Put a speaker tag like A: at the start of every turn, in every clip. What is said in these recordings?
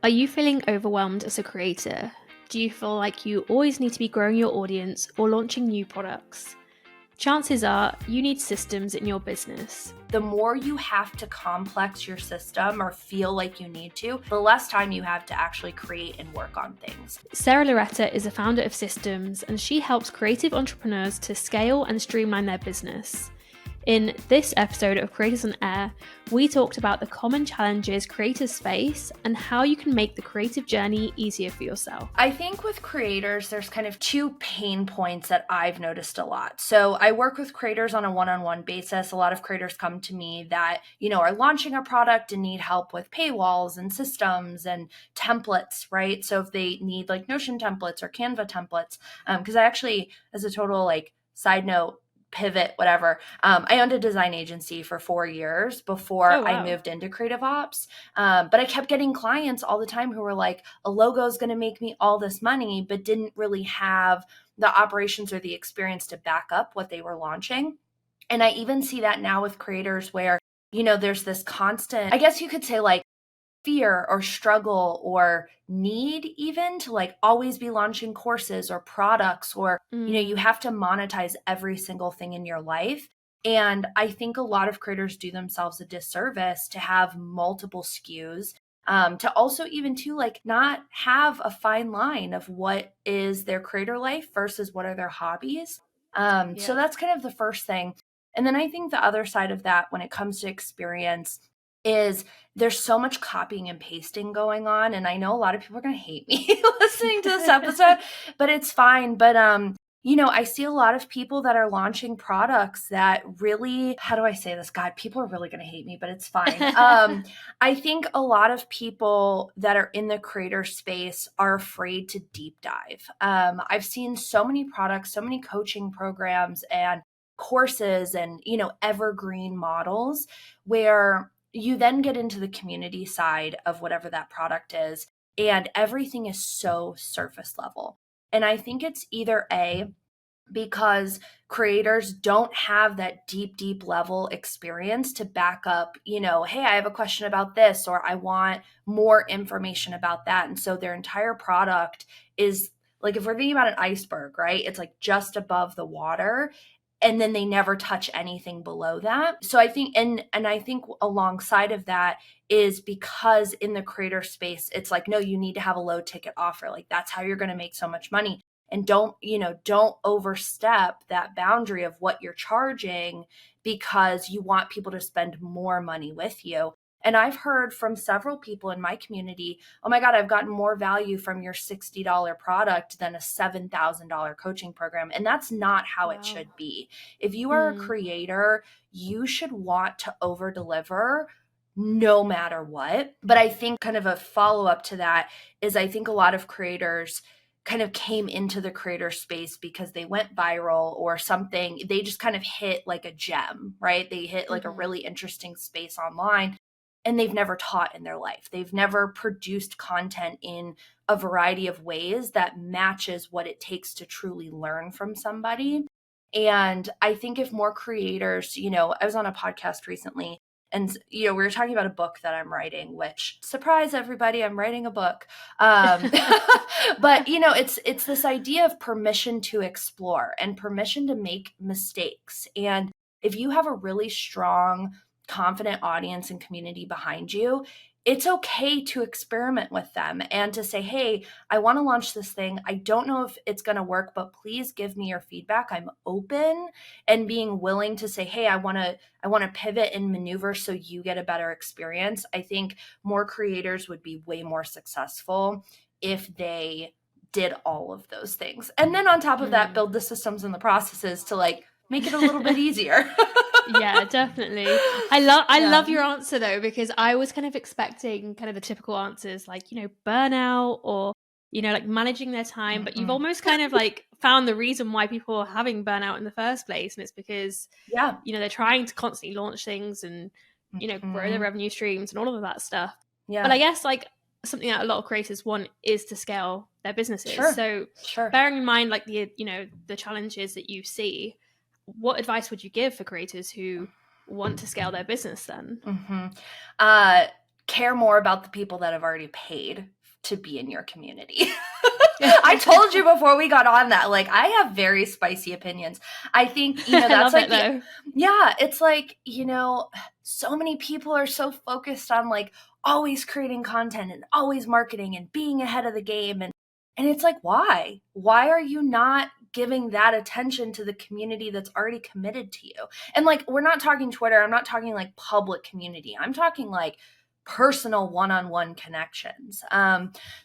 A: Are you feeling overwhelmed as a creator? Do you feel like you always need to be growing your audience or launching new products? Chances are you need systems in your business.
B: The more you have to complex your system or feel like you need to, the less time you have to actually create and work on things.
A: Sara Loretta is a founder of SYSTMS, and she helps creative entrepreneurs to scale and streamline their business. In this episode of Creators on Air, we talked about the common challenges creators face and how you can make the creative journey easier for yourself.
B: I think with creators, there's kind of two pain points that I've noticed a lot. So I work with creators on a one-on-one basis. A lot of creators come to me that, are launching a product and need help with paywalls and systems and templates, right? So if they need like Notion templates or Canva templates, because I actually, as a total side note, pivot, whatever. I owned a design agency for 4 years before I moved into creative ops. But I kept getting clients all the time who were like, a logo is going to make me all this money, but didn't really have the operations or the experience to back up what they were launching. And I even see that now with creators where, there's this constant, I guess you could say fear or struggle or need even to always be launching courses or products or, you have to monetize every single thing in your life. And I think a lot of creators do themselves a disservice to have multiple SKUs, to also even not have a fine line of what is their creator life versus what are their hobbies. So that's kind of the first thing. And then I think the other side of that when it comes to experience is there's so much copying and pasting going on. And I know a lot of people are going to hate me listening to this episode, but it's fine. But, I see a lot of people that are launching products that really, how do I say this? God, people are really going to hate me, but it's fine. I think a lot of people that are in the creator space are afraid to deep dive. I've seen so many products, so many coaching programs and courses and, evergreen models where you then get into the community side of whatever that product is, and everything is so surface level. And I think it's either because creators don't have that deep level experience to back up, hey, I have a question about this, or I want more information about that. And so their entire product is if we're thinking about an iceberg, right? It's just above the water. And then they never touch anything below that. So I think, and I think alongside of that is because in the creator space, it's no, you need to have a low ticket offer. That's how you're going to make so much money. And don't overstep that boundary of what you're charging because you want people to spend more money with you. And I've heard from several people in my community, oh my God, I've gotten more value from your $60 product than a $7,000 coaching program. And that's not how it should be. If you are a creator, you should want to over deliver no matter what. But I think kind of a follow-up to that is I think a lot of creators kind of came into the creator space because they went viral or something. They just kind of hit a gem, right? They hit a really interesting space online. And they've never taught in their life. They've never produced content in a variety of ways that matches what it takes to truly learn from somebody. And I think if more creators, I was on a podcast recently and, we were talking about a book that I'm writing, which, surprise everybody, I'm writing a book. But, it's this idea of permission to explore and permission to make mistakes. And if you have a really strong, confident audience and community behind you, it's okay to experiment with them and to say, hey, I want to launch this thing. I don't know if it's going to work, but please give me your feedback. I'm open, and being willing to say, hey, I want to pivot and maneuver so you get a better experience. I think more creators would be way more successful if they did all of those things. And then on top of that, build the systems and the processes to make it a little bit easier.
A: Yeah, definitely. I love your answer though, because I was kind of expecting kind of the typical answers burnout or, managing their time, but you've almost kind of found the reason why people are having burnout in the first place. And it's because, they're trying to constantly launch things and, grow their revenue streams and all of that stuff. Yeah. But I guess something that a lot of creators want is to scale their businesses. So bearing in mind the challenges that you see, what advice would you give for creators who want to scale their business then?
B: care more about the people that have already paid to be in your community. I told you before we got on that, like, I have very spicy opinions. I think, you know, that's like, yeah, it's like, you know, so many people are so focused on like always creating content and always marketing and being ahead of the game. And it's like, why are you not giving that attention to the community that's already committed to you? And like, we're not talking Twitter. I'm not talking like public community. I'm talking like personal one-on-one connections.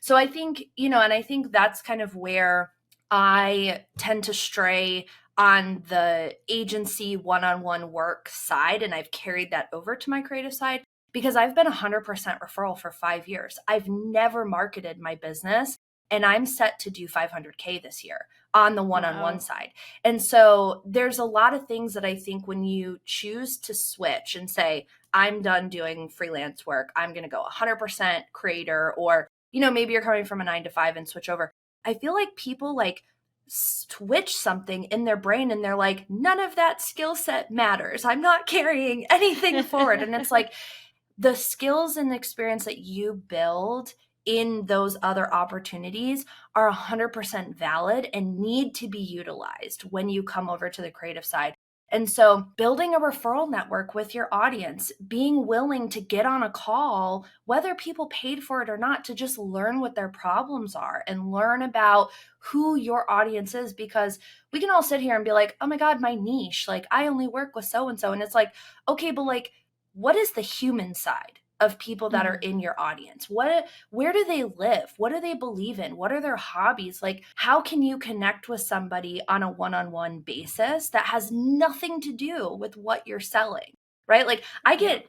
B: So I think, you know, and I think that's kind of where I tend to stray on the agency one-on-one work side. And I've carried that over to my creative side because I've been 100% referral for 5 years. I've never marketed my business, and I'm set to do 500K this year on the one-on-one side. And so there's a lot of things that I think when you choose to switch and say, I'm done doing freelance work, I'm going to go 100% creator, or, you know, maybe you're coming from a 9 to 5 and switch over. I feel like people like switch something in their brain and they're like, none of that skill set matters. I'm not carrying anything forward. And it's like the skills and experience that you build in those other opportunities are 100% valid and need to be utilized when you come over to the creative side. And so building a referral network with your audience, being willing to get on a call, whether people paid for it or not, to just learn what their problems are and learn about who your audience is, because we can all sit here and be like, oh my God, my niche, like I only work with so-and-so. And it's like, okay, but like, what is the human side of people that are in your audience? Where do they live? What do they believe in? What are their hobbies? Like, how can you connect with somebody on a one-on-one basis that has nothing to do with what you're selling? Right? Like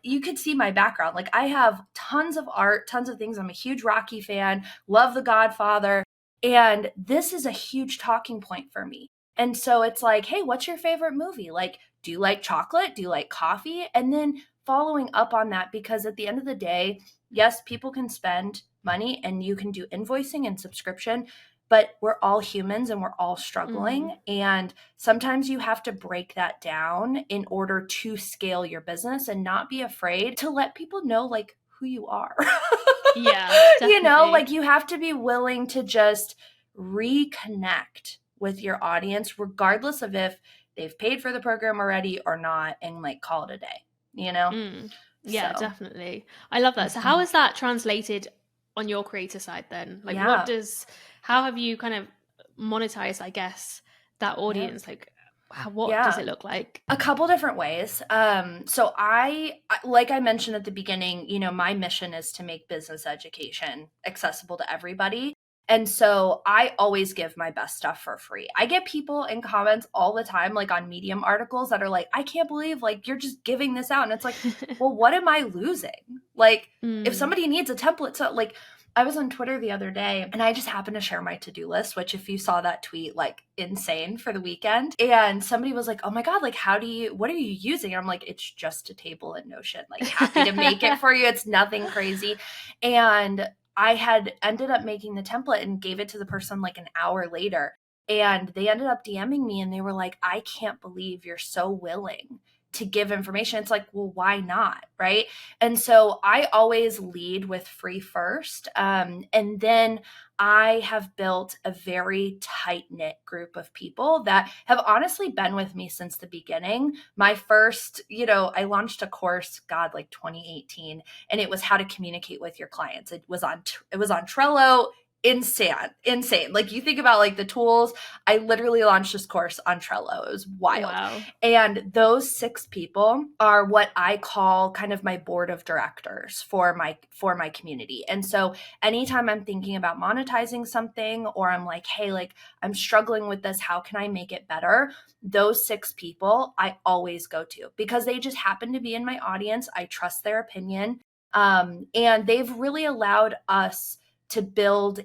B: you could see my background. Like I have tons of art, tons of things. I'm a huge Rocky fan, love The Godfather. And this is a huge talking point for me. And so it's like, hey, what's your favorite movie? Like, do you like chocolate? Do you like coffee? And then following up on that, because at the end of the day, yes, people can spend money and you can do invoicing and subscription, but we're all humans and we're all struggling. And sometimes you have to break that down in order to scale your business and not be afraid to let people know like who you are.
A: Yeah, definitely.
B: You know, like you have to be willing to just reconnect with your audience, regardless of if they've paid for the program already or not, and like call it a day, you know?
A: Yeah, so. Definitely. I love that. So how is that translated on your creator side then? Like how have you kind of monetized, I guess, that audience? Like what does it look like?
B: A couple different ways. So I, like I mentioned at the beginning, you know, my mission is to make business education accessible to everybody. And so I always give my best stuff for free. I get people in comments all the time, like on Medium articles that are like, I can't believe like you're just giving this out. And it's like, well, what am I losing? Like if somebody needs a template, so like I was on Twitter the other day and I just happened to share my to-do list, which if you saw that tweet, like insane for the weekend. And somebody was like, oh my God, like what are you using? And I'm like, it's just a table in Notion, like happy to make it for you. It's nothing crazy. And I had ended up making the template and gave it to the person like an hour later. And they ended up DMing me and they were like, I can't believe you're so willing to give information. It's like, well, why not? Right. And so I always lead with free first. And then I have built a very tight knit group of people that have honestly been with me since the beginning. My first, you know, I launched a course, like 2018, and it was how to communicate with your clients. It was on Trello. Insane. Like you think about like the tools, I literally launched this course on Trello. It was wild. Wow. And those 6 people are what I call kind of my board of directors for my community. And so anytime I'm thinking about monetizing something, or I'm like, hey, like I'm struggling with this, how can I make it better? Those 6 people I always go to because they just happen to be in my audience. I trust their opinion. And they've really allowed us to build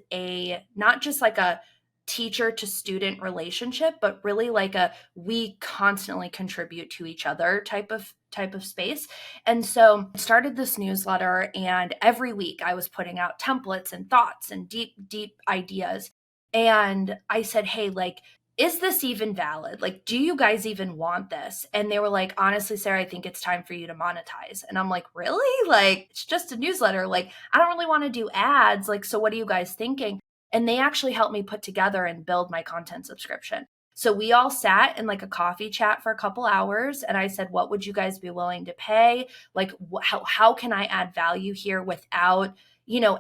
B: not just like a teacher to student relationship, but really like we constantly contribute to each other type of space. And so I started this newsletter, and every week I was putting out templates and thoughts and deep ideas. And I said, hey, like is this even valid? Like, do you guys even want this? And they were like, honestly, Sarah, I think it's time for you to monetize. And I'm like, really? Like, it's just a newsletter. Like, I don't really want to do ads. Like, so what are you guys thinking? And they actually helped me put together and build my content subscription. So we all sat in like a coffee chat for a couple hours. And I said, what would you guys be willing to pay? Like, how can I add value here without,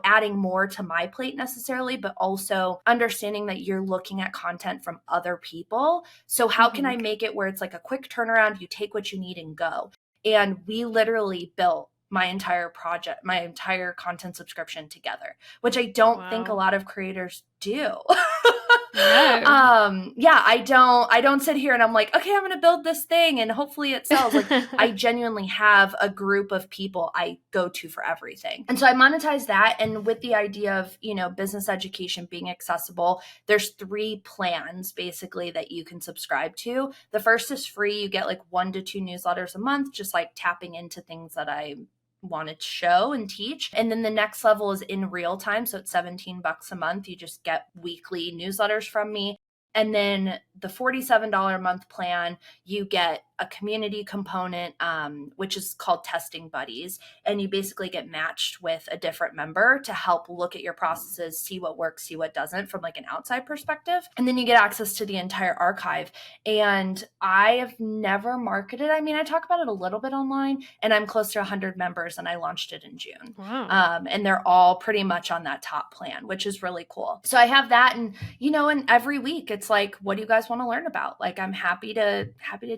B: adding more to my plate necessarily, but also understanding that you're looking at content from other people. So how can I make it where it's like a quick turnaround, you take what you need and go? And we literally built my entire project, my entire content subscription together, which I don't think a lot of creators do.
A: No.
B: Yeah, I don't sit here and I'm like, okay, I'm going to build this thing and hopefully it sells. Like, I genuinely have a group of people I go to for everything. And so I monetize that. And with the idea of, business education being accessible, there's 3 plans basically that you can subscribe to. The first is free. You get like 1 to 2 newsletters a month, just like tapping into things that I wanted to show and teach. And then the next level is in real time. So it's $17 a month. You just get weekly newsletters from me. And then the $47 a month plan, you get a community component, which is called Testing Buddies. And you basically get matched with a different member to help look at your processes, see what works, see what doesn't from like an outside perspective. And then you get access to the entire archive. And I have never marketed. I mean, I talk about it a little bit online, and I'm close to 100 members, and I launched it in June.
A: Wow.
B: And they're all pretty much on that top plan, which is really cool. So I have that. And, and every week it's like, what do you guys want to learn about? Like, I'm happy to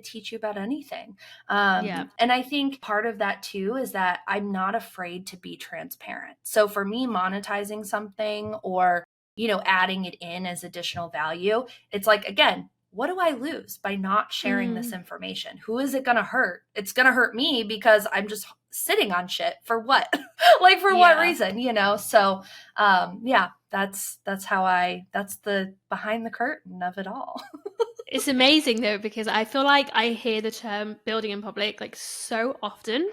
B: teach you about anything. And I think part of that too is that I'm not afraid to be transparent. So for me, monetizing something or, adding it in as additional value, it's like, again, what do I lose by not sharing this information? Who is it going to hurt? It's going to hurt me because I'm just sitting on shit for what? Like, for what reason, So, that's that's the behind the curtain of it all.
A: It's amazing though, because I feel like I hear the term building in public like so often,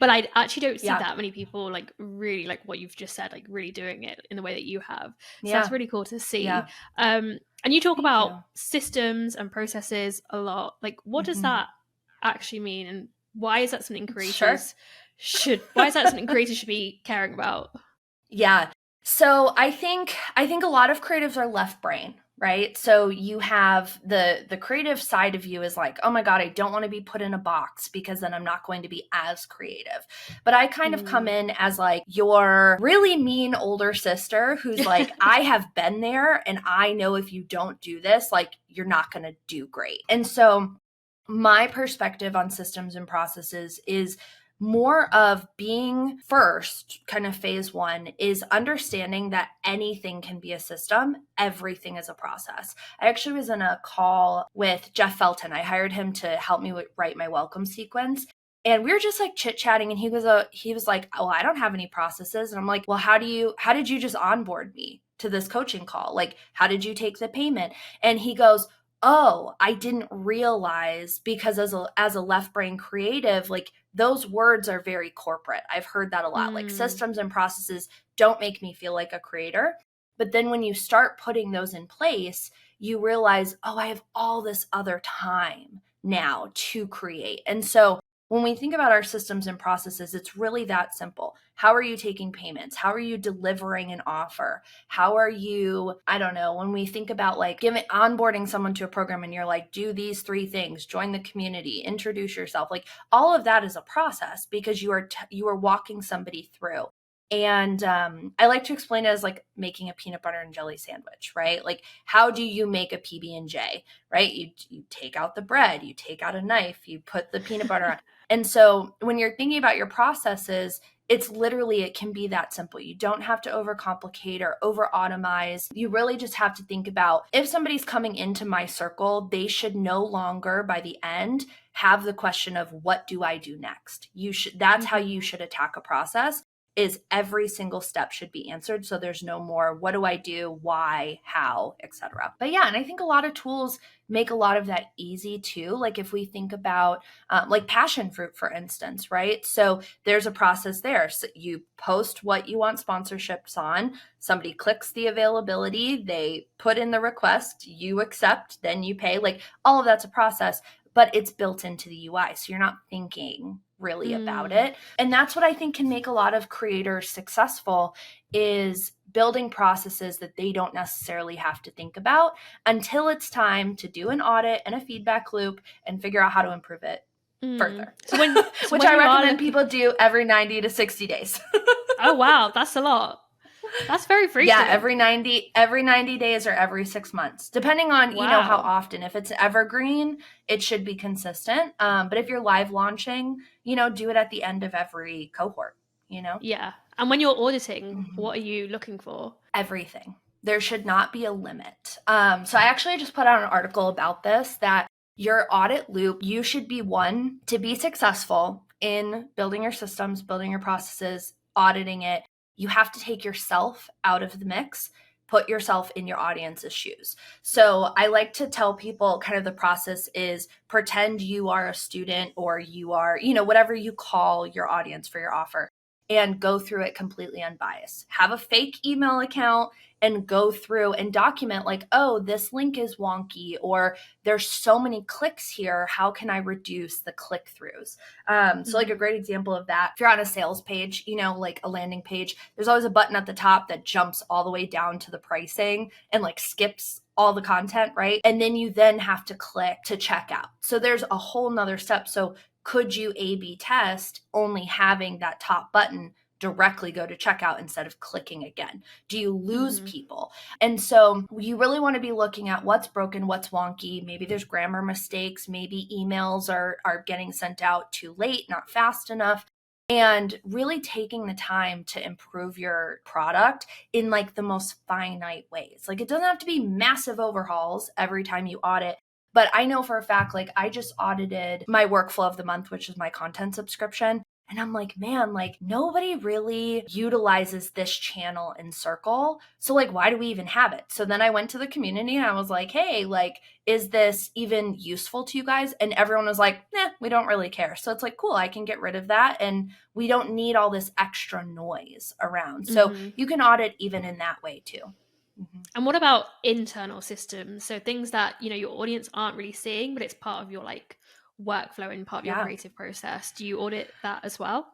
A: but I actually don't see that many people like really like what you've just said, like really doing it in the way that you have. So that's really cool to see. And you talk about systems and processes a lot. Like, what does that actually mean, and why is that something creators should be caring about?
B: Yeah. So I think a lot of creatives are left brain, right? So you have the creative side of you is like, oh my God, I don't want to be put in a box because then I'm not going to be as creative. But I kind of come in as like your really mean older sister who's like, I have been there and I know if you don't do this, like, you're not going to do great. And so my perspective on systems and processes is more of being first, kind of phase 1 is understanding that anything can be a system. Everything is a process. I actually was in a call with Jeff Felton. I hired him to help me write my welcome sequence. And we were just like chit chatting, and he was like, oh, I don't have any processes. And I'm like, well, how did you just onboard me to this coaching call? Like, how did you take the payment? And he goes, oh, I didn't realize, because as a left brain creative, like, those words are very corporate. I've heard that a lot. Like, systems and processes don't make me feel like a creator. But then when you start putting those in place, you realize, oh, I have all this other time now to create. And so when we think about our systems and processes, it's really that simple. How are you taking payments? How are you delivering an offer? How are you, I don't know, when we think about like onboarding someone to a program and you're like, do these 3 things, join the community, introduce yourself, like, all of that is a process because you are walking somebody through. And I like to explain it as like making a peanut butter and jelly sandwich, right? Like, how do you make a PB&J, right? You take out the bread, you take out a knife, you put the peanut butter on. And so when you're thinking about your processes, it can be that simple. You don't have to overcomplicate or over-automize. You really just have to think about, if somebody's coming into my circle, they should no longer by the end have the question of, what do I do next? That's how you should attack a process. is every single step should be answered. So there's no more, what do I do, why, how, etc. But yeah, and I think a lot of tools make a lot of that easy too. Like if we think about like Passionfroot, for instance, right? So there's a process there. So you post what you want sponsorships on, somebody clicks the availability, they put in the request, you accept, then you pay. Like all of that's a process, but it's built into the UI. So you're not thinking really about it. And that's what I think can make a lot of creators successful, is building processes that they don't necessarily have to think about until it's time to do an audit and a feedback loop and figure out how to improve it further. Which I recommend people do every 90 to 60 days.
A: Oh, wow. That's a lot. That's very frequent.
B: Yeah, every 90 days or every 6 months, depending on, you know, how often. If it's evergreen, it should be consistent. But if you're live launching, you know, do it at the end of every cohort, you know?
A: Yeah. And when you're auditing, what are you looking for?
B: Everything. There should not be a limit. So I actually just put out an article about this, that your audit loop, you should be one to be successful in building your systems, building your processes, auditing it. You have to take yourself out of the mix, put yourself in your audience's shoes. So I like to tell people kind of the process is pretend you are a student, or you are, you know, whatever you call your audience for your offer, and go through it completely unbiased. Have a fake email account and go through and document like, oh, this link is wonky, or there's so many clicks here. How can I reduce the click-throughs? So like a great example of that, if you're on a sales page, you know, like a landing page, there's always a button at the top that jumps all the way down to the pricing and like skips all the content, right? And then you then have to click to check out. So there's a whole nother step. So could you A/B test only having that top button directly go to checkout instead of clicking again? Do you lose people? And so you really want to be looking at what's broken, what's wonky. Maybe there's grammar mistakes. Maybe emails are getting sent out too late, not fast enough. And really taking the time to improve your product in like the most finite ways. Like it doesn't have to be massive overhauls every time you audit. But I know for a fact, like I just audited my workflow of the month, which is my content subscription. And I'm like, man, like nobody really utilizes this channel in Circle. So like, why do we even have it? So then I went to the community and I was like, hey, like, is this even useful to you guys? And everyone was like, nah, we don't really care. So it's like, cool, I can get rid of that. And we don't need all this extra noise around. So you can audit even in that way too.
A: And what about internal systems? So things that, you know, your audience aren't really seeing, but it's part of your like workflow and part of your creative process. Do you audit that as well?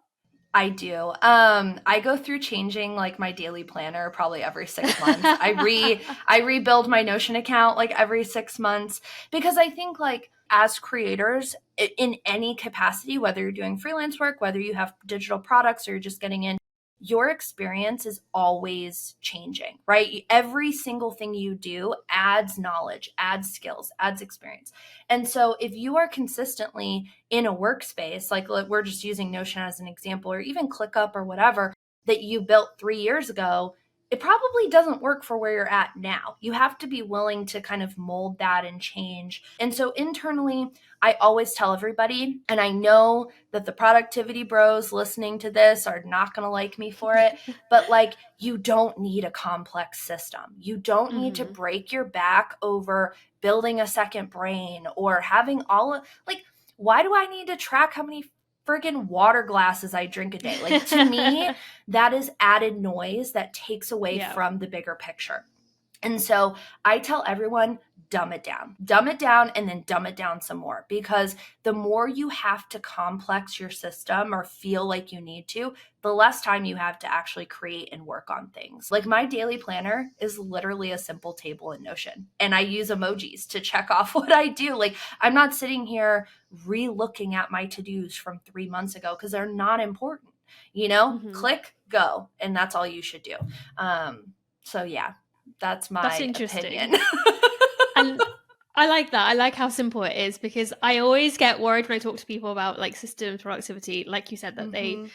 B: I do. I go through changing like my daily planner probably every 6 months. I rebuild my Notion account like every 6 months, because I think like as creators in any capacity, whether you're doing freelance work, whether you have digital products or you're just getting in, your experience is always changing, right? Every single thing you do adds knowledge, adds skills, adds experience. And so if you are consistently in a workspace, like we're just using Notion as an example, or even ClickUp or whatever that you built 3 years ago, it probably doesn't work for where you're at now. You have to be willing to kind of mold that and change. And so internally, I always tell everybody, and I know that the productivity bros listening to this are not going to like me for it, but like, you don't need a complex system. You don't need to break your back over building a second brain or having like, why do I need to track how many friggin' water glasses I drink a day? Like, to me, that is added noise that takes away from the bigger picture. And so I tell everyone, dumb it down, and then dumb it down some more, because the more you have to complex your system or feel like you need to, the less time you have to actually create and work on things. Like my daily planner is literally a simple table in Notion, and I use emojis to check off what I do. Like I'm not sitting here re-looking at my to-dos from 3 months ago because they're not important, you know, click, go. And that's all you should do. So yeah. That's my opinion.
A: And I like that. I like how simple it is, because I always get worried when I talk to people about like systems productivity, like you said, that they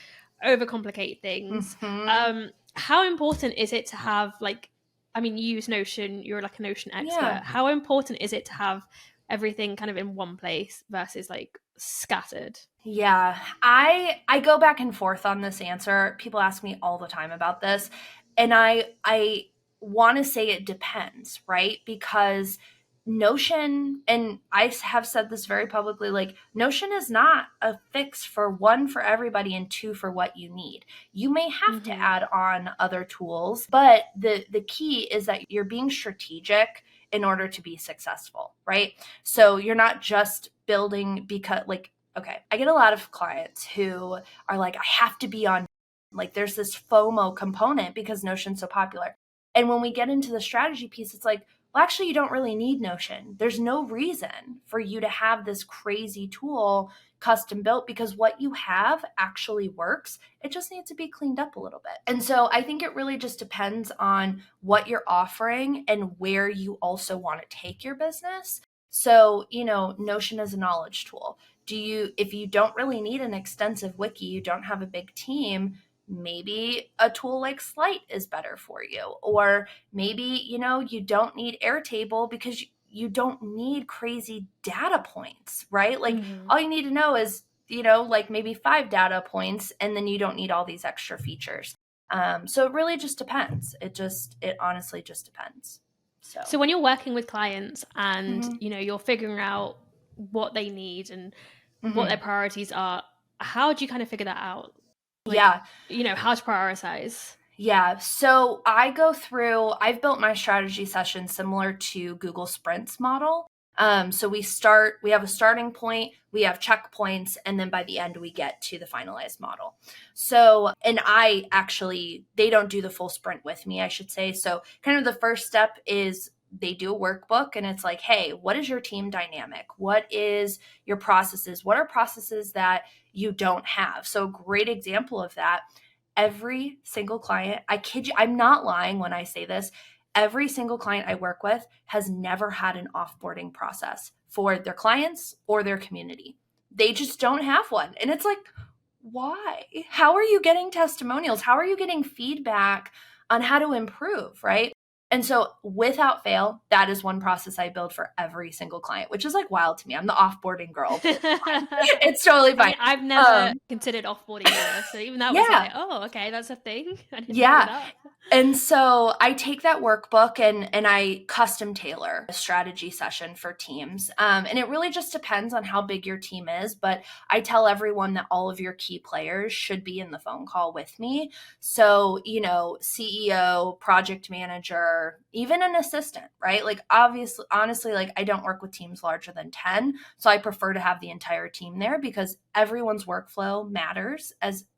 A: overcomplicate things. How important is it to have like, I mean, you use Notion, you're like a Notion expert. How important is it to have everything kind of in one place versus like scattered?
B: Yeah, I go back and forth on this answer. People ask me all the time about this, and I want to say it depends, right? Because Notion, and I have said this very publicly, like Notion is not a fix for one for everybody and two for what you need. You may have to add on other tools, but the key is that you're being strategic in order to be successful, right? So you're not just building because like, okay, I get a lot of clients who are like, I have to be on, like, there's this FOMO component because Notion's so popular. And when we get into the strategy piece, it's like, well, actually, you don't really need Notion. There's no reason for you to have this crazy tool custom built because what you have actually works. It just needs to be cleaned up a little bit. And so I think it really just depends on what you're offering and where you also want to take your business. So, Notion is a knowledge tool. If you don't really need an extensive wiki, you don't have a big team, maybe a tool like Slite is better for you. Or maybe, you don't need Airtable because you don't need crazy data points, right? Like all you need to know is, like maybe 5 data points, and then you don't need all these extra features. So it really just depends. It honestly just depends.
A: So when you're working with clients and, you're figuring out what they need and what their priorities are, how do you kind of figure that out? Like, how to prioritize?
B: Yeah. So I've built my strategy session similar to Google Sprints model. So we have a starting point, we have checkpoints, and then by the end we get to the finalized model. So, and they don't do the full sprint with me, I should say. So kind of the first step is they do a workbook and it's like, hey, what is your team dynamic? What is your processes? What are processes that you don't have? So a great example of that, every single client, I kid you, I'm not lying when I say this, every single client I work with has never had an offboarding process for their clients or their community. They just don't have one. And it's like, why? How are you getting testimonials? How are you getting feedback on how to improve, right? And so without fail, that is one process I build for every single client, which is like wild to me. I'm the offboarding girl. It's totally fine.
A: I mean, I've never considered offboarding either. So even that was like, oh, okay, that's a thing. I didn't know that.
B: And so I take that workbook and I custom tailor a strategy session for teams. And it really just depends on how big your team is. But I tell everyone that all of your key players should be in the phone call with me. So, CEO, project manager, even an assistant, right? Like obviously, honestly, like I don't work with teams larger than 10. So I prefer to have the entire team there because everyone's workflow matters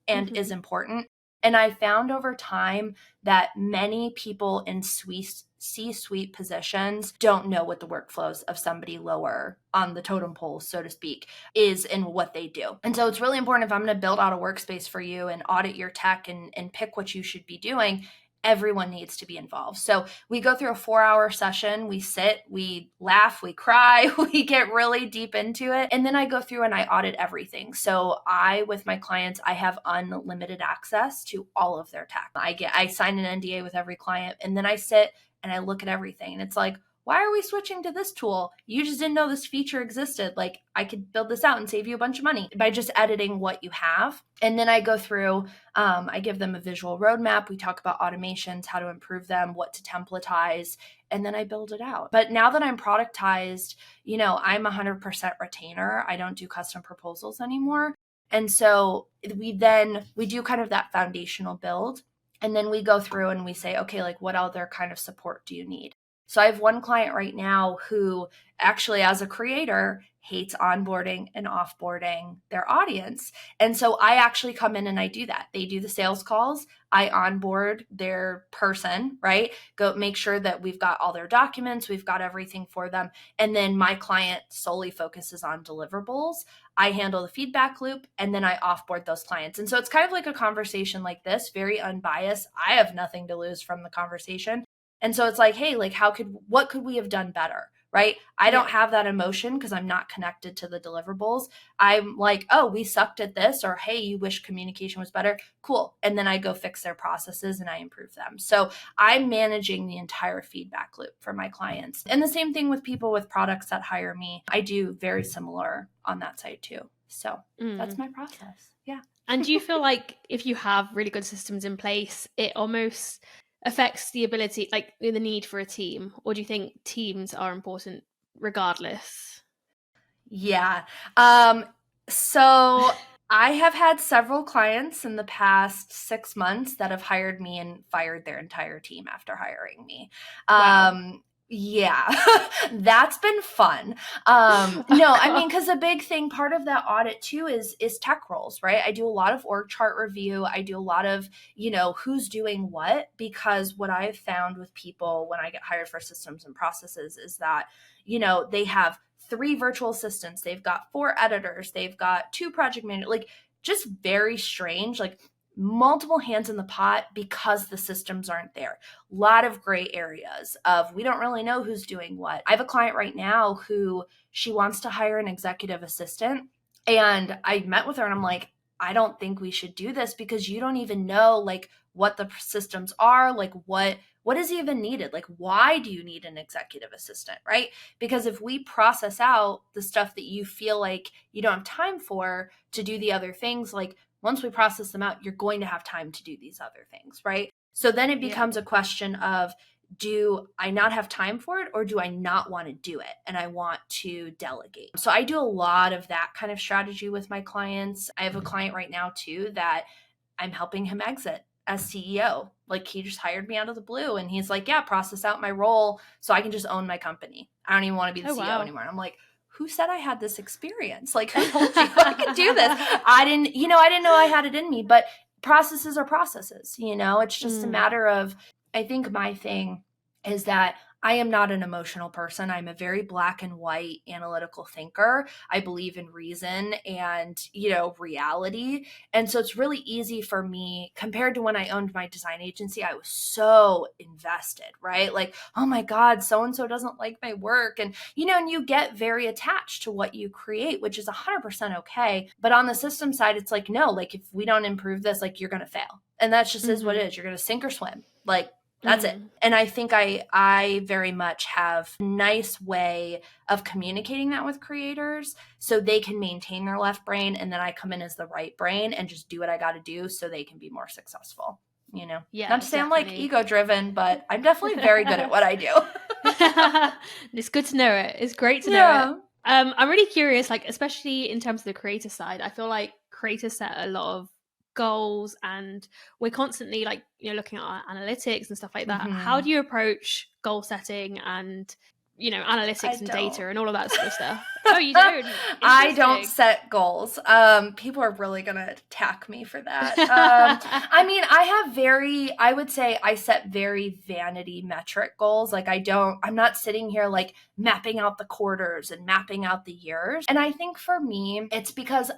B: and is important. And I found over time that many people in C-suite positions don't know what the workflows of somebody lower on the totem pole, so to speak, is and what they do. And so it's really important if I'm going to build out a workspace for you and audit your tech and pick what you should be doing, everyone needs to be involved. So we go through a 4-hour session. We sit, we laugh, we cry, we get really deep into it. And then I go through and I audit everything. So with my clients, I have unlimited access to all of their tech. I sign an NDA with every client, and then I sit and I look at everything. And it's like, why are we switching to this tool? You just didn't know this feature existed. Like I could build this out and save you a bunch of money by just editing what you have. And then I go through, I give them a visual roadmap. We talk about automations, how to improve them, what to templatize, and then I build it out. But now that I'm productized, I'm 100% retainer. I don't do custom proposals anymore. And so we do kind of that foundational build. And then we go through and we say, okay, like what other kind of support do you need? So I have one client right now who actually, as a creator, hates onboarding and offboarding their audience. And so I actually come in and I do that. They do the sales calls. I onboard their person, right? Go make sure that we've got all their documents, we've got everything for them. And then my client solely focuses on deliverables. I handle the feedback loop, and then I offboard those clients. And so it's kind of like a conversation like this, very unbiased. I have nothing to lose from the conversation. And so it's like, hey, like what could we have done better? right? I don't have that emotion because I'm not connected to the deliverables. I'm like, oh, we sucked at this, or hey, you wish communication was better. Cool. And then I go fix their processes and I improve them. So I'm managing the entire feedback loop for my clients. And the same thing with people with products that hire me. I do very similar on that side too. So that's my process. Yeah.
A: And do you feel like if you have really good systems in place, it almost affects the ability, like the need for a team? Or do you think teams are important regardless?
B: Yeah. So I have had several clients in the past 6 months that have hired me and fired their entire team after hiring me.
A: Wow.
B: Yeah, that's been fun. No, I mean, because a big thing, part of that audit too is tech roles, right? I do a lot of org chart review. I do a lot of, who's doing what, because what I've found with people when I get hired for systems and processes is that, they have 3 virtual assistants, they've got 4 editors, they've got 2 project managers, like just very strange, like multiple hands in the pot because the systems aren't there. A lot of gray areas of we don't really know who's doing what. I have a client right now who she wants to hire an executive assistant. And I met with her and I'm like, I don't think we should do this because you don't even know like what the systems are, like what is even needed? Like, why do you need an executive assistant, right? Because if we process out the stuff that you feel like you don't have time for to do the other things, like once we process them out, you're going to have time to do these other things, right? So then it becomes a question of, do I not have time for it or do I not want to do it and I want to delegate? So I do a lot of that kind of strategy with my clients. I have a client right now too that I'm helping him exit as CEO. Like he just hired me out of the blue and he's like, yeah, process out my role so I can just own my company. I don't even want to be the CEO anymore. And I'm like, who said I had this experience? Like who told you I could do this? I didn't know I had it in me, but processes are processes, it's just a matter of, I think my thing is that I am not an emotional person. I'm a very black and white analytical thinker. I believe in reason and, reality. And so it's really easy for me compared to when I owned my design agency. I was so invested, right? Like, oh my God, so-and-so doesn't like my work. And, and you get very attached to what you create, which is 100% okay. But on the system side, it's like, no, like if we don't improve this, like you're going to fail. And that just is what it is. You're going to sink or swim. Like, that's it. And I think I very much have a nice way of communicating that with creators so they can maintain their left brain and then I come in as the right brain and just do what I got to do so they can be more successful,
A: Yeah,
B: not to sound like ego driven, but I'm definitely very good at what I do.
A: It's good to know it. It's great to know it. I'm really curious, like, especially in terms of the creator side, I feel like creators set a lot of goals and we're constantly like, looking at our analytics and stuff like that. How do you approach goal setting and, analytics and data and all of that sort of stuff? Oh, you don't?
B: I don't set goals. People are really going to attack me for that. I mean, I would say I set very vanity metric goals. Like I'm not sitting here like mapping out the quarters and mapping out the years. And I think for me, it's because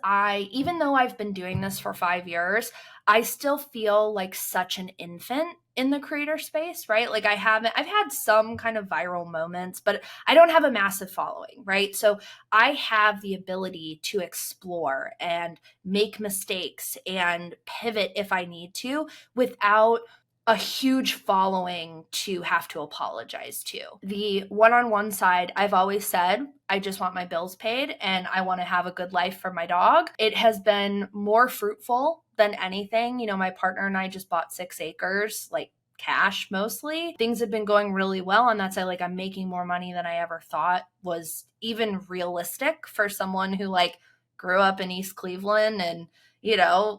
B: even though I've been doing this for 5 years, I still feel like such an infant in the creator space, right? Like I've had some kind of viral moments, but I don't have a massive following, right? So I have the ability to explore and make mistakes and pivot if I need to without a huge following to have to apologize to. The one-on-one side, I've always said, I just want my bills paid and I want to have a good life for my dog. It has been more fruitful than anything. My partner and I just bought 6 acres, like cash mostly. Things have been going really well on that side. Like I'm making more money than I ever thought was even realistic for someone who like grew up in East Cleveland and,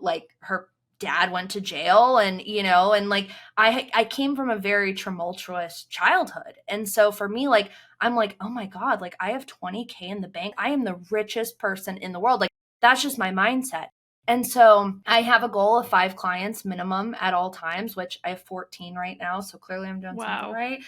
B: like her dad went to jail and, and like I came from a very tumultuous childhood. And so for me, like, I'm like, oh my God, like I have 20K in the bank. I am the richest person in the world. Like that's just my mindset. And so I have a goal of 5 clients minimum at all times, which I have 14 right now. So clearly I'm doing something right.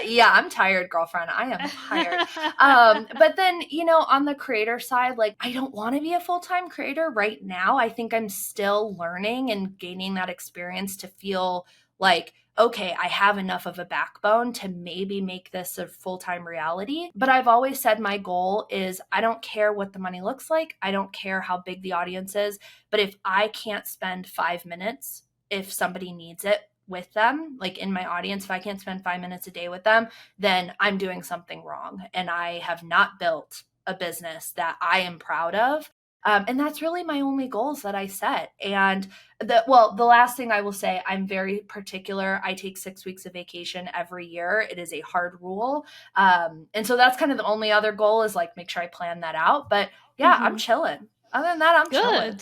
B: Yeah, I'm tired, girlfriend. I am tired. But then, on the creator side, like I don't want to be a full-time creator right now. I think I'm still learning and gaining that experience to feel like, okay, I have enough of a backbone to maybe make this a full-time reality. But I've always said my goal is I don't care what the money looks like. I don't care how big the audience is. But if I can't spend 5 minutes, if somebody needs it with them, like in my audience, if I can't spend 5 minutes a day with them, then I'm doing something wrong. And I have not built a business that I am proud of. And that's really my only goals that I set. And the last thing I will say, I'm very particular. I take 6 weeks of vacation every year. It is a hard rule. And so that's kind of the only other goal is like, make sure I plan that out. But yeah, I'm chilling. Other than that, I'm chilling.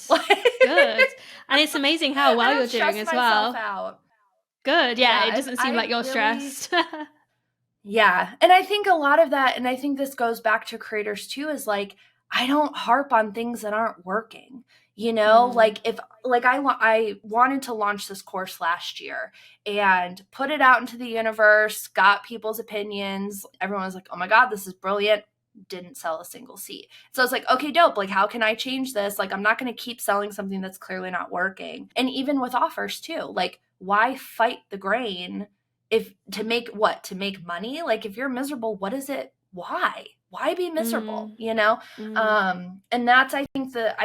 A: Good. And it's amazing how well you're doing as well.
B: Out.
A: Good. Yeah, it doesn't seem like you're
B: really
A: stressed.
B: Yeah. And I think a lot of that, and I think this goes back to creators too, is like, I don't harp on things that aren't working. Like if like I wanted to launch this course last year and put it out into the universe, got people's opinions. Everyone was like, oh my God, this is brilliant. Didn't sell a single seat. So I was like, okay, dope. Like, how can I change this? Like, I'm not going to keep selling something that's clearly not working. And even with offers too, like, why fight the grain to make money? Like, if you're miserable, what is it? Why be miserable? And that's, I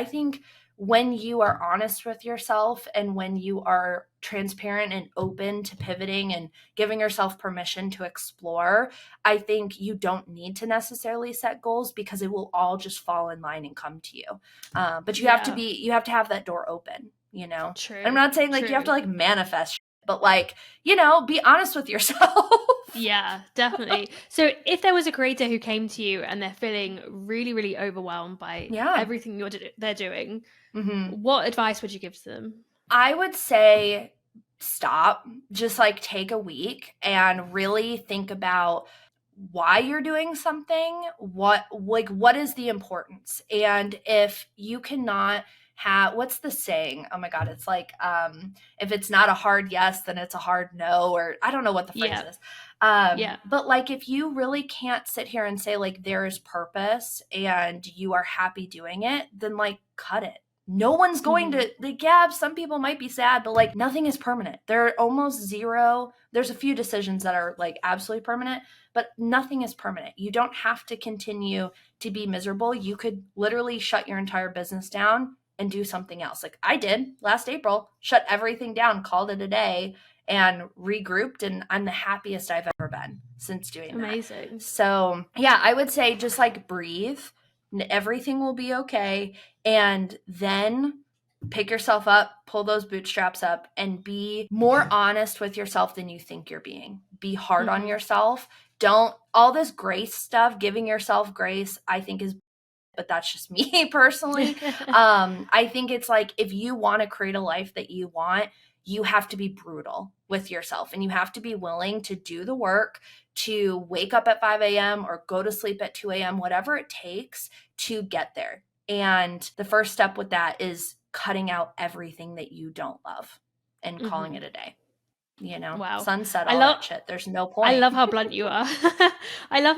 B: think when you are honest with yourself and when you are transparent and open to pivoting and giving yourself permission to explore, I think you don't need to necessarily set goals because it will all just fall in line and come to you. But you have to have that door open,
A: True.
B: I'm not saying like you have to like manifest, but like, be honest with yourself.
A: Yeah, definitely. So if there was a creator who came to you and they're feeling really, really overwhelmed by everything they're doing, what advice would you give to them?
B: I would say stop, just like take a week and really think about why you're doing something, what is the importance. And if you cannot what's the saying? Oh my God, it's like, if it's not a hard yes, then it's a hard no, or I don't know what the phrase is. But like, if you really can't sit here and say like, there is purpose and you are happy doing it, then like cut it. No one's going to, like, yeah, some people might be sad, but like nothing is permanent. There are almost zero. There's a few decisions that are like absolutely permanent, but nothing is permanent. You don't have to continue to be miserable. You could literally shut your entire business down and do something else. Like I did last April, shut everything down, called it a day and regrouped. And I'm the happiest I've ever been since doing that.
A: Amazing.
B: So yeah, I would say just like breathe. Everything will be okay. And then pick yourself up, pull those bootstraps up, and be more honest with yourself than you think you're being. Be hard on yourself. Don't all this grace stuff, giving yourself grace, I think is, but that's just me personally. I think it's like, if you want to create a life that you want, you have to be brutal with yourself and you have to be willing to do the work, to wake up at 5 a.m. or go to sleep at 2 a.m., whatever it takes to get there. And the first step with that is cutting out everything that you don't love and calling it a day.
A: Wow.
B: Sunset, all that shit. There's no point.
A: I love how blunt you are. I love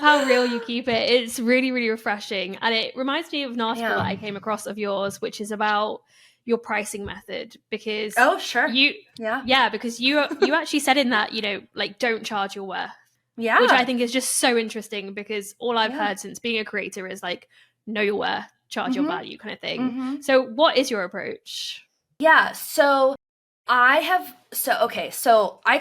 A: how real you keep it. It's really, really refreshing. And it reminds me of an article that I came across of yours, which is about your pricing method, because because you actually said in that, like, don't charge your worth. Yeah. Which I think is just so interesting, because all I've heard since being a creator is like, know your worth, charge your value kind of thing. So what is your approach?
B: Yeah. So I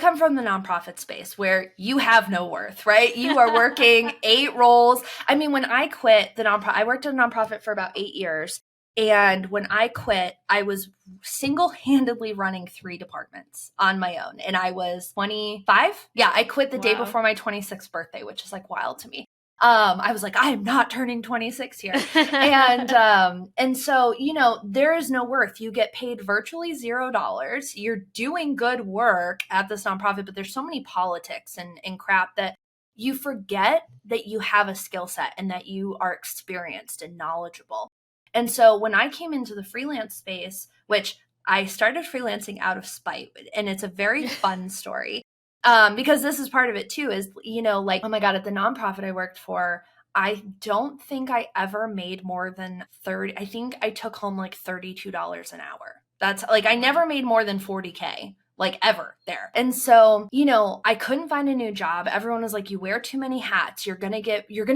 B: come from the nonprofit space where you have no worth, right? You are working 8 roles. I mean, when I quit the nonprofit, I worked in a nonprofit for about 8 years. And when I quit, I was single-handedly running 3 departments on my own. And I was 25. Yeah, I quit the day before my 26th birthday, which is like wild to me. I was like, I am not turning 26 here. And so, there is no worth. You get paid virtually $0. You're doing good work at this nonprofit, but there's so many politics and crap that you forget that you have a skill set and that you are experienced and knowledgeable. And so when I came into the freelance space, which I started freelancing out of spite, and it's a very fun story. Because this is part of it too, is, like, oh my God, at the nonprofit I worked for, I don't think I ever made more than I think I took home like $32 an hour. That's like, I never made more than 40K, like ever there. And so, you know, I couldn't find a new job. Everyone was like, you wear too many hats. You're going to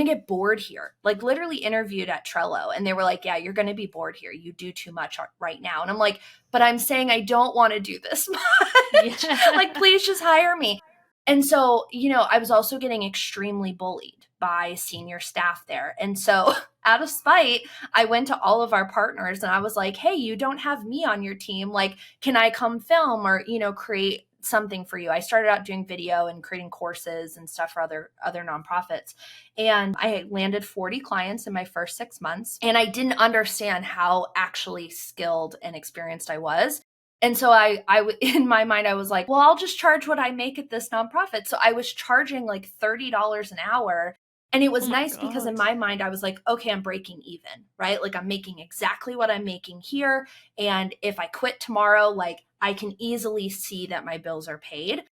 B: get bored here. Like literally interviewed at Trello and they were like, yeah, you're going to be bored here. You do too much right now. And I'm like, but I'm saying I don't want to do this much. Like, please just hire me. And so, you know, I was also getting extremely bullied by senior staff there. And so out of spite, I went to all of our partners and I was like, hey, you don't have me on your team. Like, can I come film or, you know, create something for you? I started out doing video and creating courses and stuff for other nonprofits. And I landed 40 clients in my first 6 months. And I didn't understand how actually skilled and experienced I was. And so I in my mind, I was like, well, I'll just charge what I make at this nonprofit. So I was charging like $30 an hour. And it was nice because in my mind, I was like, okay, I'm breaking even, right? Like I'm making exactly what I'm making here. And if I quit tomorrow, like I can easily see that my bills are paid.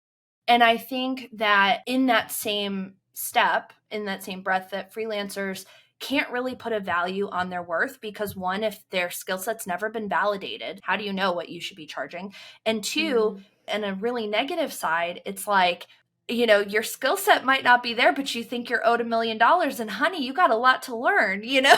B: And I think that in that same step, in that same breath, that freelancers can't really put a value on their worth because one, if their skill set's never been validated, how do you know what you should be charging? And two, in a really negative side, it's like, you know, your skill set might not be there, but you think you're owed $1 million and honey, you got a lot to learn, you know?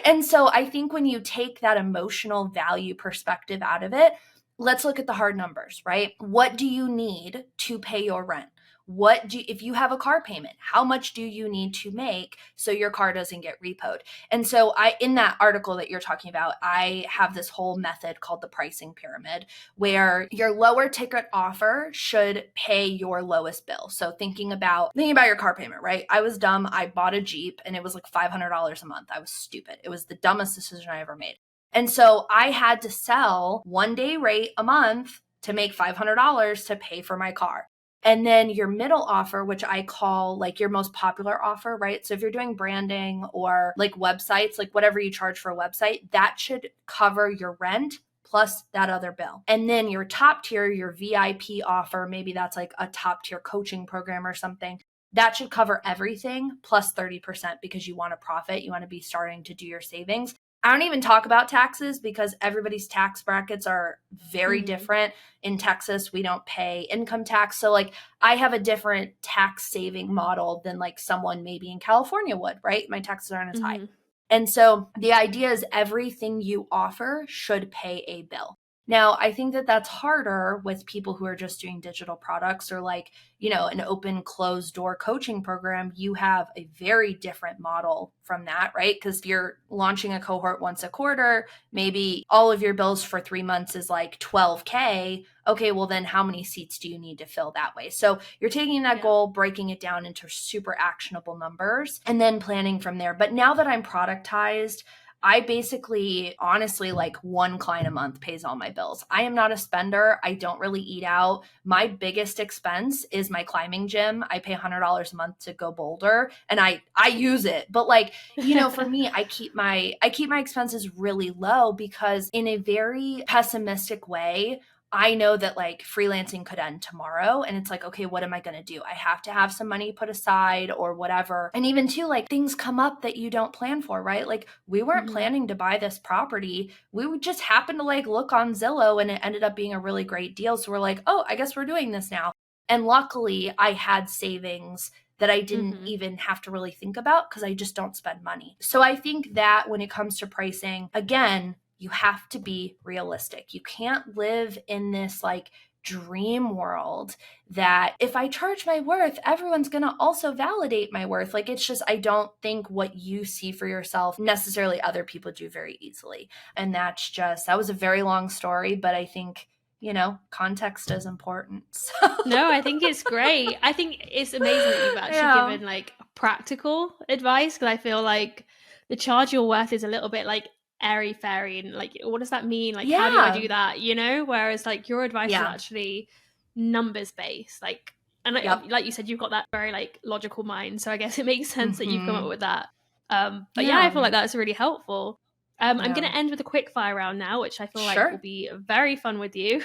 B: And so I think when you take that emotional value perspective out of it, let's look at the hard numbers, right? What do you need to pay your rent? If you have a car payment, how much do you need to make so your car doesn't get repoed? And so in that article that you're talking about, I have this whole method called the pricing pyramid where your lower ticket offer should pay your lowest bill. So thinking about your car payment, right? I was dumb. I bought a Jeep and it was like $500 a month. I was stupid. It was the dumbest decision I ever made. And so I had to sell 1 day rate a month to make $500 to pay for my car. And then your middle offer, which I call like your most popular offer, right? So if you're doing branding or like websites, like whatever you charge for a website, that should cover your rent plus that other bill. And then your top tier, your VIP offer, maybe that's like a top tier coaching program or something. That should cover everything plus 30% because you want to profit. You want to be starting to do your savings. I don't even talk about taxes because everybody's tax brackets are very different. In Texas, we don't pay income tax. So like I have a different tax saving model than like someone maybe in California would, right? My taxes aren't as high. And so the idea is everything you offer should pay a bill. Now, I think that that's harder with people who are just doing digital products or like, you know, an open closed door coaching program. You have a very different model from that, right? Because if you're launching a cohort once a quarter, maybe all of your bills for 3 months is like 12K. Okay, well then how many seats do you need to fill that way? So you're taking that goal, breaking it down into super actionable numbers and then planning from there. But now that I'm productized, I basically, honestly, like 1 client a month pays all my bills. I am not a spender. I don't really eat out. My biggest expense is my climbing gym. I pay $100 a month to go boulder and I use it. But like, you know, for me, I keep my expenses really low because in a very pessimistic way, I know that like freelancing could end tomorrow and it's like, okay, what am I going to do? I have to have some money put aside or whatever. And even too, like things come up that you don't plan for, right? Like we weren't planning to buy this property. We would just happen to like look on Zillow and it ended up being a really great deal. So we're like, oh, I guess we're doing this now. And luckily I had savings that I didn't even have to really think about because I just don't spend money. So I think that when it comes to pricing, again, you have to be realistic. You can't live in this like dream world that if I charge my worth, everyone's going to also validate my worth. Like it's just, I don't think what you see for yourself necessarily other people do very easily. And that was a very long story, but I think, you know, context is important. So.
A: No, I think it's great. I think it's amazing that you've actually given like practical advice because I feel like the charge your worth is a little bit like airy fairy and like what does that mean? Like how do I do that? You know, whereas like your advice is actually numbers based. Like and like you said, you've got that very like logical mind. So I guess it makes sense that you've come up with that. But I feel like that's really helpful. I'm going to end with a quick fire round now, which I feel like will be very fun with you.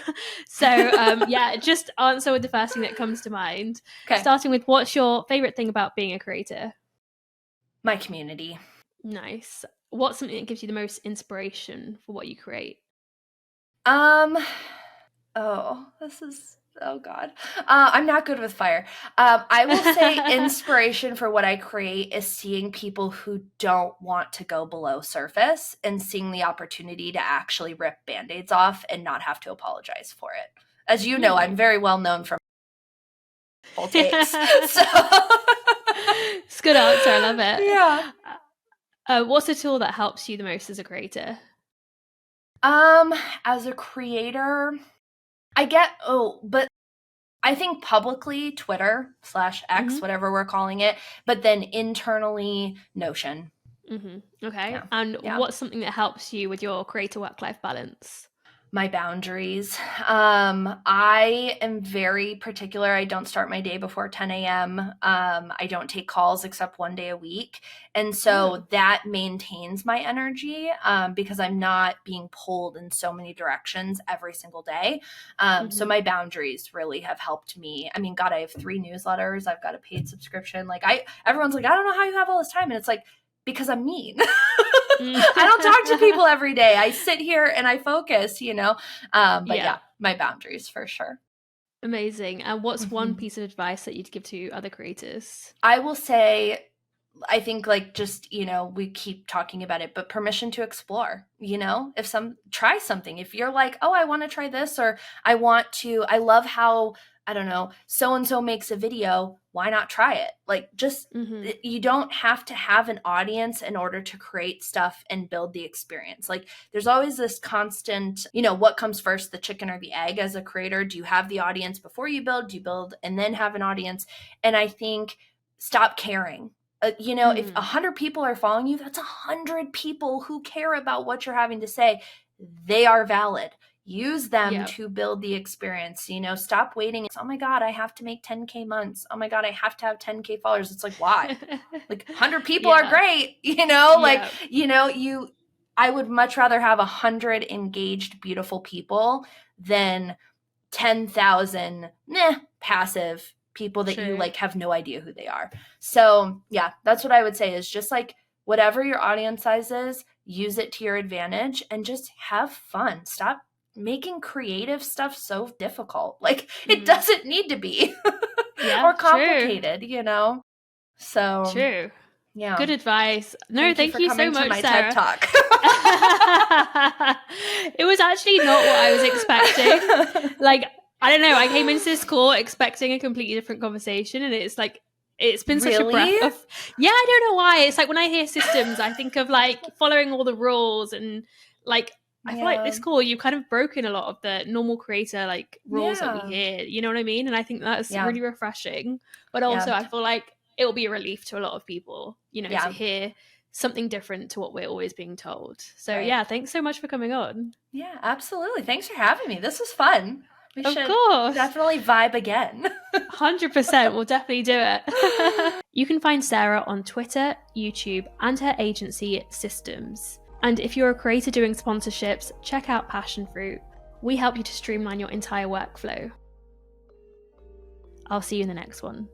A: So just answer with the first thing that comes to mind. Okay. Starting with what's your favorite thing about being a creator?
B: My community.
A: Nice. What's something that gives you the most inspiration for what you create?
B: This is, oh God. I'm not good with fire. I will say inspiration for what I create is seeing people who don't want to go below surface and seeing the opportunity to actually rip Band-Aids off and not have to apologize for it. As you know, I'm very well known for full takes. So
A: it's a good answer. I love it.
B: Yeah.
A: What's a tool that helps you the most as a creator?
B: As a creator, but I think publicly Twitter/X, whatever we're calling it, but then internally Notion.
A: Okay.
B: Yeah.
A: And what's something that helps you with your creator work-life balance?
B: My boundaries. I am very particular. I don't start my day before 10 a.m. I don't take calls except one day a week. And so that maintains my energy because I'm not being pulled in so many directions every single day. So my boundaries really have helped me. I mean, God, I have 3 newsletters. I've got a paid subscription. Like everyone's like, I don't know how you have all this time. And it's like, because I'm mean. I don't talk to people every day. I sit here and I focus, but yeah, my boundaries for sure.
A: Amazing. And what's one piece of advice that you'd give to other creators?
B: I will say, I think we keep talking about it, but permission to explore, try something. If you're like, oh, I want to try this, or I love how, I don't know, so-and-so makes a video, why not try it? Like you don't have to have an audience in order to create stuff and build the experience. Like there's always this constant, what comes first, the chicken or the egg as a creator? Do you have the audience before you build? Do you build and then have an audience? And I think stop caring. If 100 people are following you, that's 100 people who care about what you're having to say. They are valid. Use them to build the experience. Stop waiting. It's, oh my God, I have to make 10K months. Oh my God, I have to have 10K followers. It's like, why? Like 100 people are great. I would much rather have 100 engaged, beautiful people than 10,000 passive people that you have no idea who they are. So yeah, that's what I would say is just like whatever your audience size is, use it to your advantage and just have fun. Stop making creative stuff so difficult. Like it doesn't need to be or complicated, So
A: true.
B: Yeah.
A: Good advice. No, thank you so much,
B: my
A: Sarah.
B: TED Talk.
A: It was actually not what I was expecting. Like, I don't know, I came into this call expecting a completely different conversation, and it's like, it's been such a breath of... Yeah, I don't know why. It's like when I hear systems, I think of like following all the rules, and like, I feel like this call, you've kind of broken a lot of the normal creator like rules that we hear. You know what I mean? And I think that's really refreshing. But also, I feel like it will be a relief to a lot of people, to hear something different to what we're always being told. So yeah, thanks so much for coming on.
B: Yeah, absolutely. Thanks for having me. This was fun. We
A: of
B: should
A: course
B: definitely vibe again.
A: 100%. We'll definitely do it. You can find Sarah on Twitter, YouTube, and her agency SYSTMS. And if you're a creator doing sponsorships, check out Passionfroot. We help you to streamline your entire workflow. I'll see you in the next one.